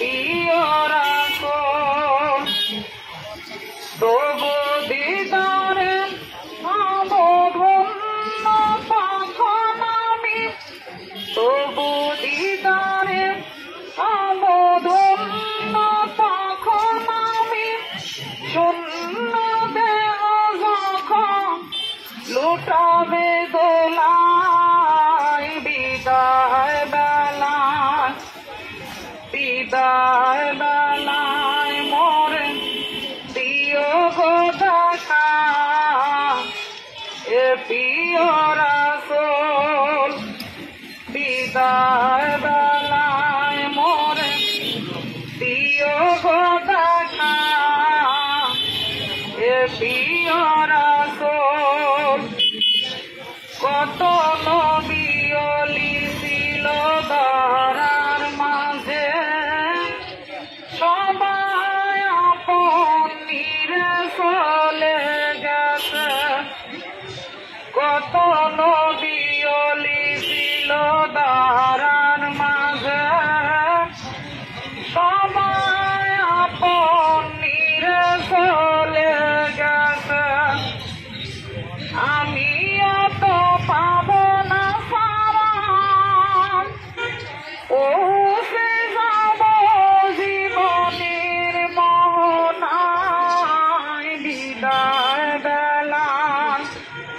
প্রিয় রাসূল তবু দিদারে ধন্য তখন আমি তবু দিদারে ধন্য তখন আমি শূন্য দেহ যখন লুটাবে দোলায় বিদায় বেলায় মোরে দিও গো দেখা এ প্রিয় রাসূল বিদায় বেলায় মোরে দিও গো দেখা এ প্রিয় রাসূল কত নবী ওলি ছিল ধরার মাঝে সবাই আপন নিরে চলে গেছে কত নবী ওলি ছিল ধরার মাঝে সবাই আপন নিরে চলে গেছে আমিও তো পাবো না সারাম পৌঁছে যাব জীবনের মোহনায় বিদায় বেলায়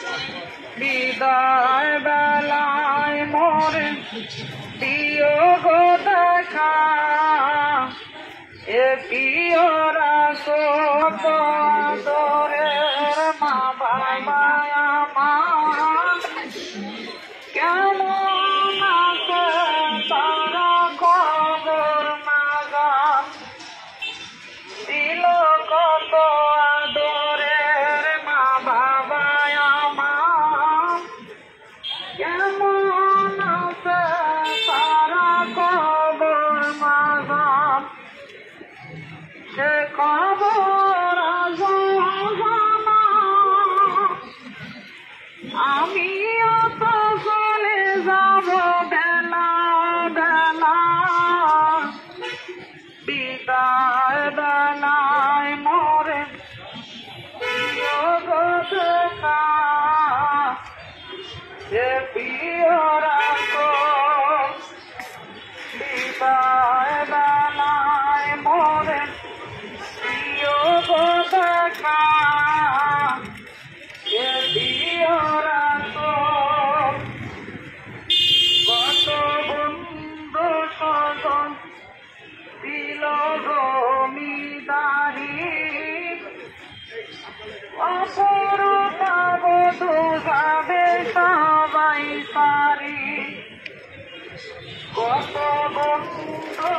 মোরে দিও গো দেখা এ প্রিয় রাসূল আদরের মা বাবা আমার কেমন আছে তারা কবর মাঝার দিল কত আদরের মা বাবা আমার কেমন আছে তারা কবর মাঝার সে খবর আমিও তো চলে যাব বেলা বিদায় বেলায় মোরে প্রিয় গো দেখা এ প্রিয় রাসূল বিদায় বেলায় মোরে প্রিয় গো দেখা এ প্রিয় রাসূল কত বন্ধু স্বজন দিল জমিদারি অপরূপা বধূ যাবে সবাই পারি কত বন্ধু